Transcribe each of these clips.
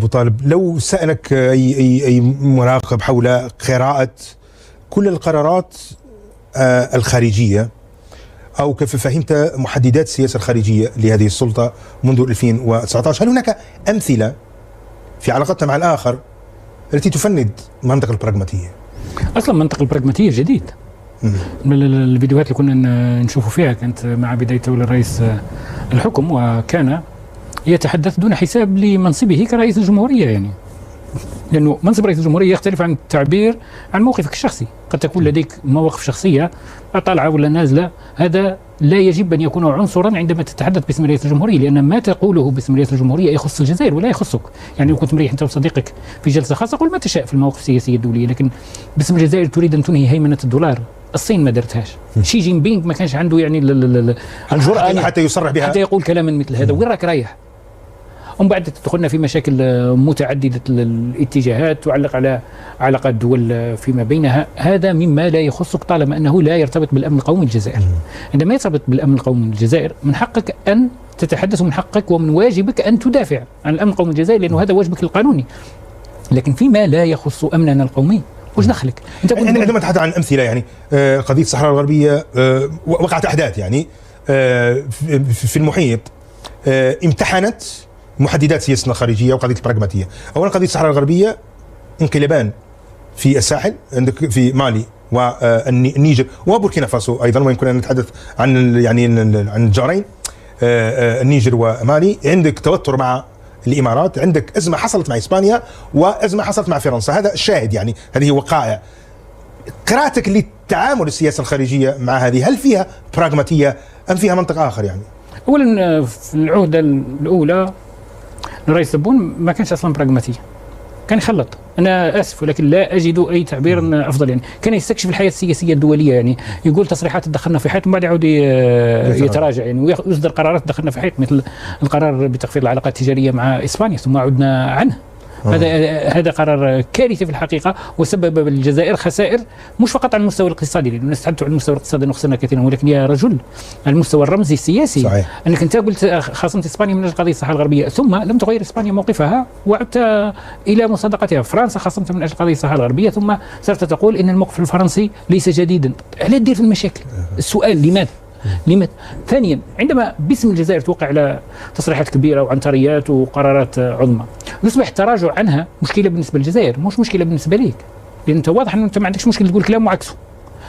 طالب، لو سألك أي مراقب حول قراءة كل القرارات الخارجية، أو كيف فهمت محددات السياسة الخارجية لهذه السلطة منذ 2019، هل هناك أمثلة في علاقتنا مع الآخر التي تفند منطق البراغماتية؟ أصلا منطق البراغماتية جديد. من الفيديوهات اللي كنا نشوفه فيها كانت مع بداية تولي الرئيس الحكم، وكان يتحدث دون حساب لمنصبه كرئيس الجمهورية، يعني لأنه منصب رئيس الجمهورية يختلف عن التعبير عن موقفك الشخصي. قد تكون لديك مواقف شخصية طالعة ولا نازلة، هذا لا يجب أن يكون عنصرا عندما تتحدث باسم رئيس الجمهورية، لأن ما تقوله باسم رئيس الجمهورية يخص الجزائر ولا يخصك. يعني لو كنت مريح أنت وصديقك في جلسة خاصة قل ما تشاء في المواقف السياسية الدولية، لكن باسم الجزائر تريد أن تنهي هيمنة الدولار. الصين ما درتهاش، شي جين بينغ ما كانش عنده يعني الجرأة حتى يصرح بها، حتى يقول كلاما مثل هذا. وين راك رايح؟ ومن بعد تدخلنا في مشاكل متعددة الاتجاهات تعلق على علاقات الدول فيما بينها. هذا مما لا يخصك طالما أنه لا يرتبط بالأمن القومي للجزائر. عندما يرتبط بالأمن القومي للجزائر من حقك أن تتحدث، من حقك ومن واجبك أن تدافع عن الأمن القومي للجزائر، لأنه هذا واجبك القانوني. لكن فيما لا يخص أمننا القومي وش دخلك؟ أنت عندما تحدث عن أمثلة، يعني قضية الصحراء الغربية وقعت أحداث يعني في المحيط امتحنت محددات سياستنا الخارجية وقضية البراغماتية. أولا قضية الصحراء الغربية، انقلابان في الساحل، عندك في مالي والنيجر وبوركينا فاسو أيضا، وإن كنا نتحدث عن يعني عن الجارين النيجر ومالي. عندك توتر مع الإمارات، عندك أزمة حصلت مع إسبانيا وأزمة حصلت مع فرنسا. هذا الشاهد، يعني هذه وقائع. قراءتك للتعامل السياسة الخارجية مع هذه، هل فيها براغماتية أم فيها منطق آخر؟ يعني أولا في العهدة الأولى الرئيس تبون ما كانش أصلا براغماتي، كان يخلط. أنا آسف ولكن لا أجد أي تعبير أفضل. يعني كان يستكشف الحياة السياسية الدولية، يعني يقول تصريحات تدخلنا في حيط ومن بعد يعود يتراجع، يعني ويصدر قرارات تدخلنا في حيط، مثل القرار بتخفيض العلاقات التجارية مع إسبانيا ثم عدنا عنه. هذا قرار كارثي في الحقيقة، وسبب للجزائر خسائر مش فقط على المستوى الاقتصادي، لأن الناس تحدثوا عن المستوى الاقتصادي أنه خسرنا كثيرا، ولكن يا رجل المستوى الرمزي السياسي صحيح. أنك أنت قلت خاصمت إسبانيا من أجل قضية الصحراء الغربية، ثم لم تغير إسبانيا موقفها وعدت إلى مصادقتها. فرنسا خاصمتها من أجل قضية الصحراء الغربية، ثم صرت تقول إن الموقف الفرنسي ليس جديدا. لا تدير في المشاكل. السؤال لماذا؟ ثانيا، عندما باسم الجزائر توقع على تصريحات كبيرة وعنتريات وقرارات عظمى، يصبح التراجع عنها مشكلة بالنسبة للجزائر، مش مشكلة بالنسبة ليك، لأن أنت واضح أن أنت ما عندكش مشكلة تقول كلام وعكسه.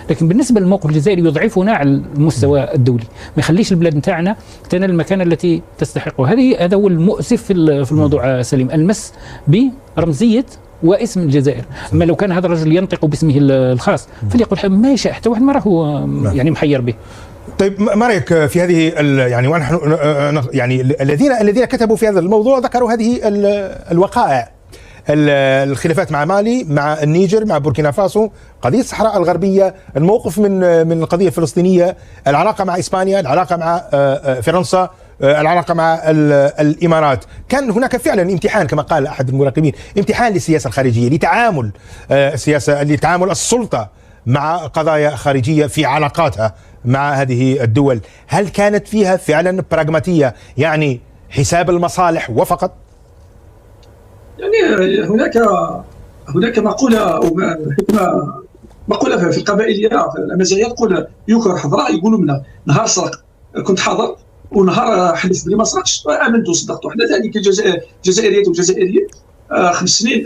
لكن بالنسبة للموقف الجزائري يضعفنا على المستوى الدولي، ما يخليش البلاد نتاعنا تنال المكانة التي تستحقها. هذا هو المؤسف في الموضوع سليم، المس برمزية واسم الجزائر. أما لو كان هذا الرجل ينطق باسمه الخاص فليقول ما يشاء، حتى واحد ما راهو يعني محير به. طيب ما رأيك في هذه يعني ونحن يعني الذين كتبوا في هذا الموضوع ذكروا هذه الوقائع، الخلافات مع مالي، مع النيجر، مع بوركينا فاسو، قضية الصحراء الغربية، الموقف من القضية الفلسطينية، العلاقة مع إسبانيا، العلاقة مع فرنسا، العلاقة مع الإمارات. كان هناك فعلا امتحان كما قال أحد المراقبين، امتحان للسياسة الخارجية، لتعامل لتعامل السلطة مع قضايا خارجية في علاقاتها مع هذه الدول. هل كانت فيها فعلا براغماتية، يعني حساب المصالح وفقط؟ يعني هناك مقولة أو حكمة، مقولة في القبائلية في الأمازيغية تقول يوكر حضراء يقولوا منا نهار سرق كنت حاضر ونهار حلف بلي ما سرقش آمنت وصدقت. حنا ثاني كجزائريات وجزائريين 5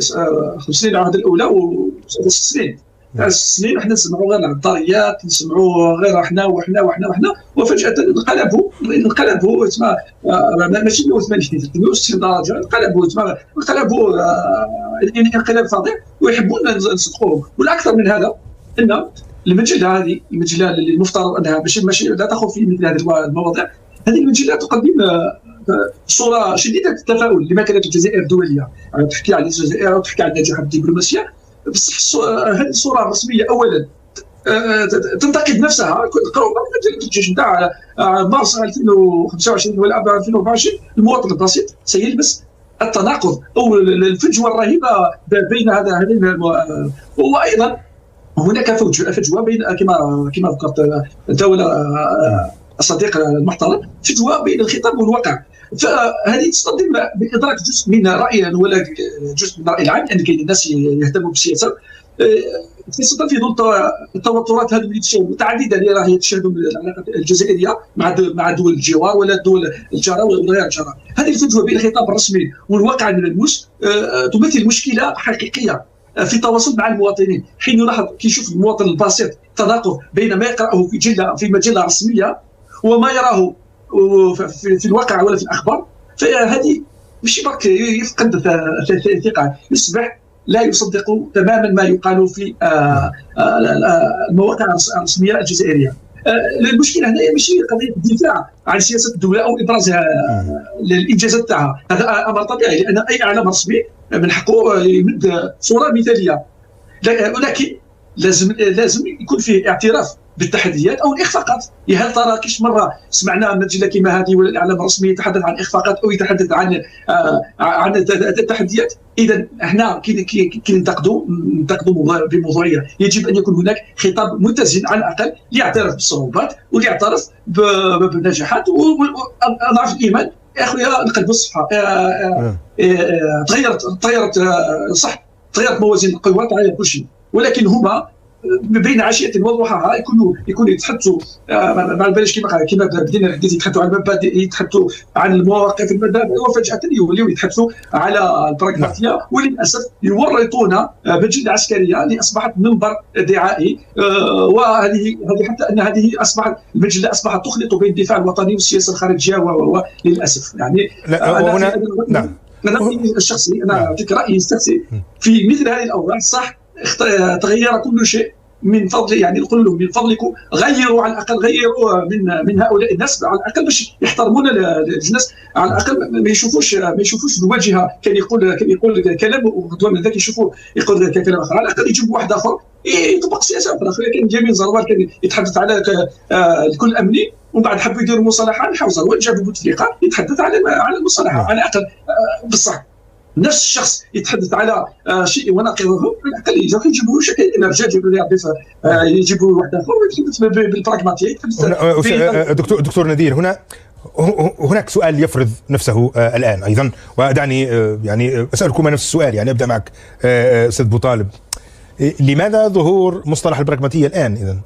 سنين العهد الأولى و6 سنين 6 سنين وحنا نسمعوا غير العطاريات، نسمعوا غير احنا وفجأة انقلبوا تما ماشي 180 درجة، انقلبوا انقلاب فظيع ويحبون نصدقوهم. والأكثر من هذا أن المجلة هذه، المجلة اللي المفترض أنها ماشي لا تأخذ في مثل هذه المواضيع، هذه المجلة تقدم صورة شديدة التفاؤل لمكانة الجزائر الدولية، تحكي على الجزائر وتحكي على نجاح الدبلوماسية. بصح هذه الصورة الرسمية أولا تنتقد نفسها. قرأوا الجيش نتاع مارس 2025 ولا 2024، المواطن البسيط سيلبس التناقض أو الفجوة الرهيبة بين هذين. وأيضا هناك فجوة بين كما ذكرت أنت ولا الصديق المحترم، فجوة بين الخطاب والواقع. فهذه تصطدم بادراك جزء من راينا ولا جزء من الراي العام، ان كاين الناس يهتموا بالسياسه خاصة في ظل التوترات هذه المتعدده اللي راهي تشهد العلاقات الجزائريه مع دول الجوار ولا الدول الجاره ولا غير الجاره. هذه الفجوه بين الخطاب الرسمي والواقع الملموس تمثل مشكله حقيقيه في التواصل مع المواطنين، حين يلاحظ كيشوف المواطن البسيط تناقض بين ما يقراه في مجله رسميه وما يراه في الواقع ولا في الاخبار. فهذه ماشي برك يفقد الثقه، يصبح لا يصدق تماما ما يقال في المواقع الرسميه الجزائريه. المشكله هنا ماشي قضيه الدفاع عن سياسه الدوله او ابرازها للانجازات تاعها، هذا امر طبيعي لان اي اعلام رسمي من حقه يمد صوره مثاليه، ولكن لازم يكون فيه اعتراف بالتحديات او الاخفاقات. هل ترى كيش مره سمعنا مجله كما هذه ولا الاعلام الرسمي يتحدث عن اخفاقات او يتحدث عن التحديات؟ اذا احنا كي ننتقدوا بموضوعيه، يجب ان يكون هناك خطاب متزن على الاقل يعترف بالصعوبات ويعترف بالنجاحات واضعاف الايمان. يا اخويا نقلبوا الصفحه، تغيرت صح، تغيرت موازين القوى، تغير كل شيء، ولكن هما بين عشيه وضحاها يكونوا يتحدثوا ما باليش كما بدينا يتحدثوا عن المبادئ، يتحدثوا عن المواقف المبادئ، وفجاه يوليو يتحدثوا على البراغماتيه، وللاسف يورطون مجله عسكريه اللي اصبحت منبر دعائي. وهذه حتى ان هذه اصبحت المجله اصبحت تخلط بين الدفاع الوطني والسياسه الخارجيه وللاسف يعني. نعم انا رايي الشخصي، انا اعطيك رايي الشخصي في مثل هذه الاوضاع. صح تغير كل شيء من فضل، يعني نقول لهم من فضلكم غيروا على الاقل، غيروا من هؤلاء الناس على الاقل باش يحترمون الناس، على الاقل ما يشوفوش الواجهه. كان يقول كلام وغدوه من ذاك يقول كلام اخر، على الاقل يجيبوا واحد اخر يطبق سياسه اخرى. كان جميل زروال كان يتحدث على الكل امني، ومن بعد حبوا يديروا مصالحه، نحاو زروال جابوا بوتفليقه يتحدث على المصالحه. على الاقل بصح نفس الشخص يتحدث على شيء وناقضه، على الاقل يجيبوا شكل رجال، يجيبوا واحد اخر يتحدث بالبراغماتيه. دكتور نذير، هناك سؤال يفرض نفسه الان ايضا، ودعني يعني اسالكم نفس السؤال. يعني ابدا معك استاذ بوطالب، لماذا ظهور مصطلح البراغماتيه الان اذا؟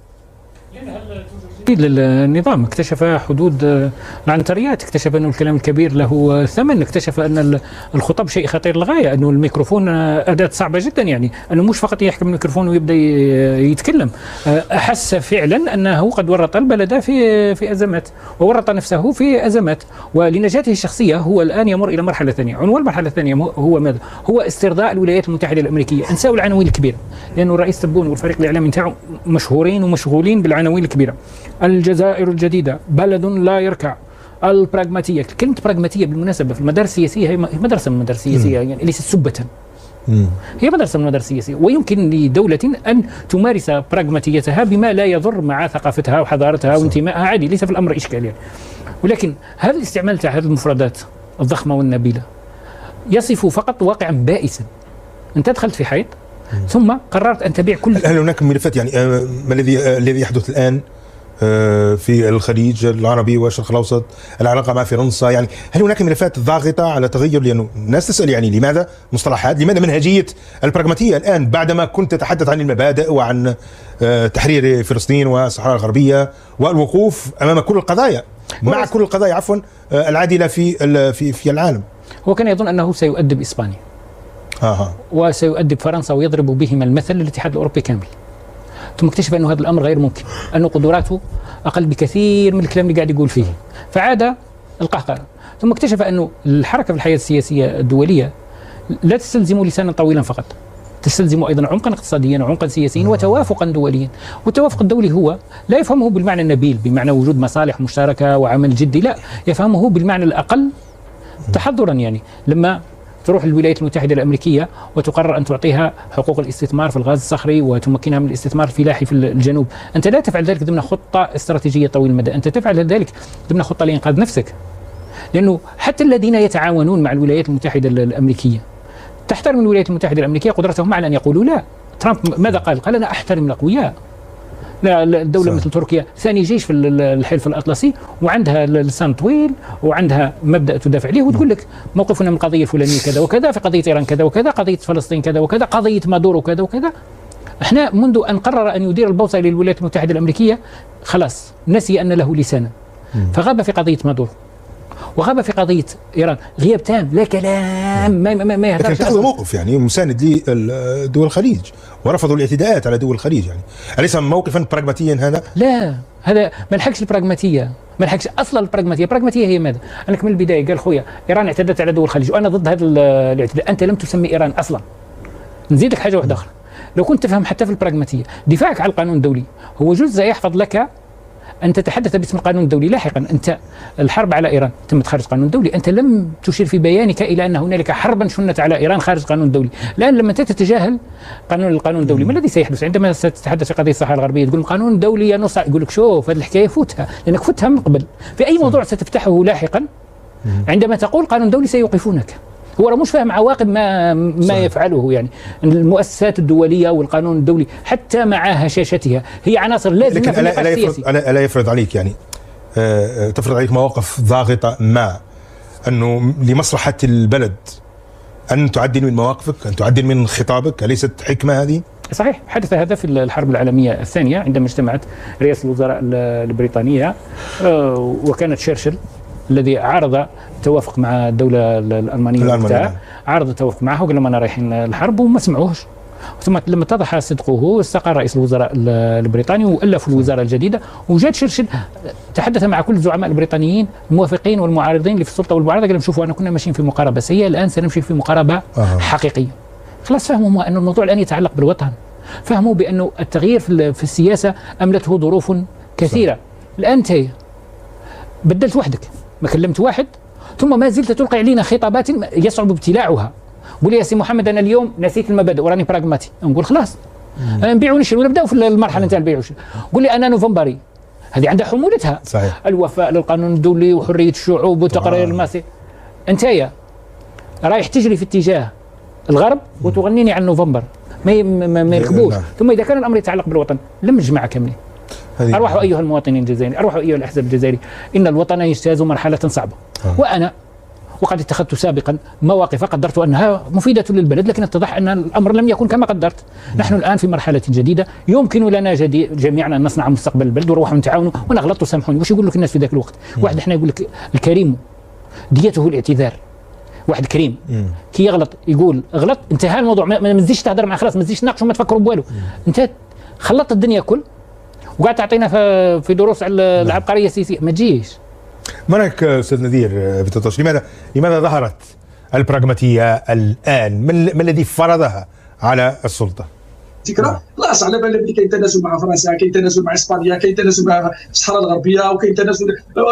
للنظام اكتشف حدود العنتريات، اكتشف أن الكلام الكبير له ثمن، اكتشف أن الخطب شيء خطير للغاية، أنه الميكروفون أداة صعبة جدا، يعني أنه مش فقط يحكم الميكروفون ويبدأ يتكلم. أحس فعلا أنه قد ورط البلد في أزمات، وورط نفسه في أزمات، ولنجاته الشخصية هو الآن يمر إلى مرحلة ثانية. عنوان المرحلة الثانية هو ماذا؟ هو استرضاء الولايات المتحدة الأمريكية. انساوا العناوين الكبيرة، لأنه الرئيس تبون والفريق الإعلامي نتاعو مشهورين ومشغولين بالعناوين الكبيرة. الجزائر الجديدة، بلد لا يركع، البراغماتية. كلمة براغماتية بالمناسبة في المدارس السياسية هي مدرسة من المدارس السياسية، يعني ليست سبة، هي مدرسة من المدارس السياسية، ويمكن لدولة أن تمارس براغماتيتها بما لا يضر مع ثقافتها وحضارتها وانتمائها، عادي، ليس في الأمر إشكال يعني. ولكن هذا الاستعمال تاع هذه المفردات الضخمة والنبيلة يصف فقط واقعا بائسا. أنت دخلت في حيط ثم قررت أن تبيع كل. هل هناك ملفات يعني ما الذي يحدث الآن في الخليج العربي والشرق الأوسط، العلاقة مع فرنسا، يعني هل هناك ملفات ضاغطة على تغير؟ لأنه الناس تسأل يعني لماذا مصطلحات، لماذا منهجية البراغماتية الآن بعدما كنت تتحدث عن المبادئ وعن تحرير فلسطين والصحراء الغربية والوقوف أمام كل القضايا، مع كل القضايا عفوا العادلة في العالم. هو كان يظن أنه سيؤدب إسبانيا وسيؤدب فرنسا ويضرب بهما المثل للاتحاد الأوروبي كامل، ثم اكتشف أنه هذا الأمر غير ممكن، أنه قدراته أقل بكثير من الكلام اللي قاعد يقول فيه، فعاد القهقرة. ثم اكتشف أنه الحركة في الحياة السياسية الدولية لا تستلزم لسانا طويلا فقط، تستلزم أيضا عمقا اقتصاديا وعمقا سياسيا وتوافقا دوليا. والتوافق الدولي هو لا يفهمه بالمعنى النبيل، بمعنى وجود مصالح مشتركة وعمل جدي، لا، يفهمه بالمعنى الأقل تحضرا. يعني لما تروح الولايات المتحدة الأمريكية وتقرر أن تعطيها حقوق الاستثمار في الغاز الصخري وتمكنها من الاستثمار الفلاحي في الجنوب، أنت لا تفعل ذلك ضمن خطة استراتيجية طويل المدى، أنت تفعل ذلك ضمن خطة لإنقاذ نفسك. لأنه حتى الذين يتعاونون مع الولايات المتحدة الأمريكية تحترم الولايات المتحدة الأمريكية قدرتهم على أن يقولوا لا. ترامب ماذا قال؟ قال أنا أحترم الأقوياء، لا الدولة صح. مثل تركيا ثاني جيش في الحلف الأطلسي، وعندها لسان طويل وعندها مبدأ تدافع عليه، وتقول لك موقفنا من القضية الفلانية كذا وكذا، في قضية إيران كذا وكذا، قضية فلسطين كذا وكذا، قضية مادورو كذا وكذا. احنا منذ أن قرر أن يدير البوصلة للولايات المتحدة الأمريكية خلاص نسي أن له لسانا، فغاب في قضية مادورو وغاب في قضية إيران غياب تام، لا كلام، ما لكن اتخذوا موقف يعني مساند لدول الخليج ورفضوا الاعتداءات على دول الخليج، يعني أليس موقفا براغماتيا هذا؟ لا، هذا ما نحكش البراغماتية، ما نحكش اصلا البراغماتيه هي ماذا؟ انك من البدايه قال خويا ايران اعتدت على دول الخليج وانا ضد هذا الاعتداء، انت لم تسمي ايران اصلا. نزيد لك حاجه واحده اخرى، لو كنت تفهم حتى في البراغماتيه، دفاعك على القانون الدولي هو جزء يحفظ لك أن تتحدث باسم القانون الدولي لاحقا. أنت الحرب على إيران تم خارج القانون الدولي، أنت لم تشير في بيانك إلى أن هنالك حربا شنت على إيران خارج القانون الدولي. الآن لما تتجاهل القانون الدولي، ما الذي سيحدث عندما ستتحدث في قضية الصحراء الغربية؟ تقول القانون الدولي ينص، يقول لك شوف هذه الحكاية فوتها، لأنك فوتها من قبل. في أي موضوع ستفتحه لاحقا عندما تقول قانون دولي سيوقفونك. هو مش فاهم عواقب ما يفعله. يعني المؤسسات الدولية والقانون الدولي حتى مع هشاشتها هي عناصر لازم في النقاش السياسي. ألا يفرض عليك يعني تفرض عليك مواقف ضاغطة ما أنه لمصلحة البلد أن تعدل من مواقفك، أن تعدل من خطابك؟ أليست حكمة هذه؟ صحيح، حدث هذا في الحرب العالمية الثانية عندما اجتمعت رئاسة الوزراء البريطانية وكانت تشرشل الذي عارض التوافق مع الدولة الألمانية عارض التوافق معه وقال لهم أنا رايحين الحرب وما سمعوهش. ثم لما اتضح صدقه استقال رئيس الوزراء البريطاني وألفوا الوزارة الجديدة، وجاء تشرشل تحدث مع كل الزعماء البريطانيين الموافقين والمعارضين اللي في السلطة والمعارضة، قال لهم شوفوا أنا كنا ماشيين في مقاربة سيئة، الآن سنمشي في مقاربة حقيقية. خلاص فهموا أن الموضوع الآن يتعلق بالوطن، فهموا بأنه التغيير في السياسة أملته ظروف كثيرة. الآن أنت بدلت وحدك، ما كلمت واحد، ثم ما زلت تلقي علينا خطابات يصعب ابتلاعها. قول لي يا سي محمد انا اليوم نسيت المبادئ وراني براغماتي، نقول خلاص نبيع ونشري ولا نبداو في المرحله نتاع البيع والشراء. قول لي انا نوفمبري، هذه عندها حمولتها. صحيح. الوفاء للقانون الدولي وحريه الشعوب والتقرير الماسي. انت رايح تجري في اتجاه الغرب وتغنيني عن نوفمبر، ما يركبوش. ثم اذا كان الامر يتعلق بالوطن لم الجماعه كاملين. أروحوا أيها المواطنين الجزائريين، أروحوا أيها الأحزاب الجزائرية، إن الوطن يجتاز مرحلة صعبة. وأنا وقد اتخذت سابقا مواقف قدرت أنها مفيدة للبلد، لكن اتضح أن الأمر لم يكن كما قدرت. نحن الآن في مرحلة جديدة، يمكن لنا جميعا أن نصنع مستقبل البلد، ونروحوا نتعاونوا ونغلط وسامحوني. وش يقول لك الناس في ذاك الوقت؟ واحد احنا يقول لك الكريم ديته الاعتذار. واحد كريم كي يغلط يقول غلط، انتهى الموضوع، ما تزيدش تهدر معه، خلاص ما تزيدش تناقش وما تفكروا بوالو. انت خلطت الدنيا كل وقاعد تعطينا في دروس على العبقريه السياسيه، ما تجيش. ما رايك استاذ نذير في التطرش؟ لماذا ظهرت البراغماتيه الان؟ ما الذي فرضها على السلطه؟ فكره خلاص على بالنا بلي كاين تنازل مع فرنسا، كاين تنازل مع اسبانيا، كاين تنازل مع الصحراء الغربيه، وكاين تنازل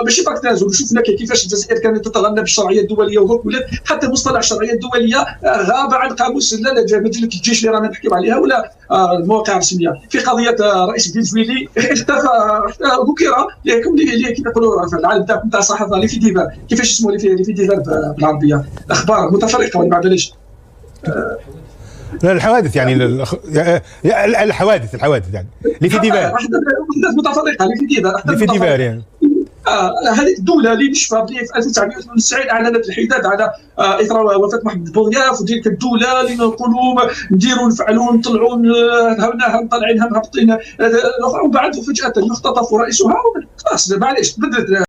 ماشي فقط تنازل. شفنا كيفاش الجزائر كانت تتغنى بالشرعيه الدوليه، ولات حتى مصطلح الشرعيه الدوليه غاب عن قاموس لا مدينه الجيش اللي رانا نحكيو عليها ولا المواقع الرسميه. في قضيه رئيس فنزويلي اختفى بكره اللي كيف يقولوا في العالم تاع الصحافه لي في ديفان، كيفاش اسمه لي في ديفان بالعربيه، اخبار متفرقه ولا معليش. لا الحوادث يعني الحوادث يعني اللي في ديفان، احداث متفرقه اللي في ديفان يعني هذه الدوله اللي نشفى في 1992 اعلنت الحداد على اثر وفاه محمد بوضياف، وديك الدوله اللي نقولوا نديروا نفعلوا نطلعوا هبناها طالعينها مهبطين، ومن بعد فجاه يختطف رئيسها. خلاص معليش تبدلت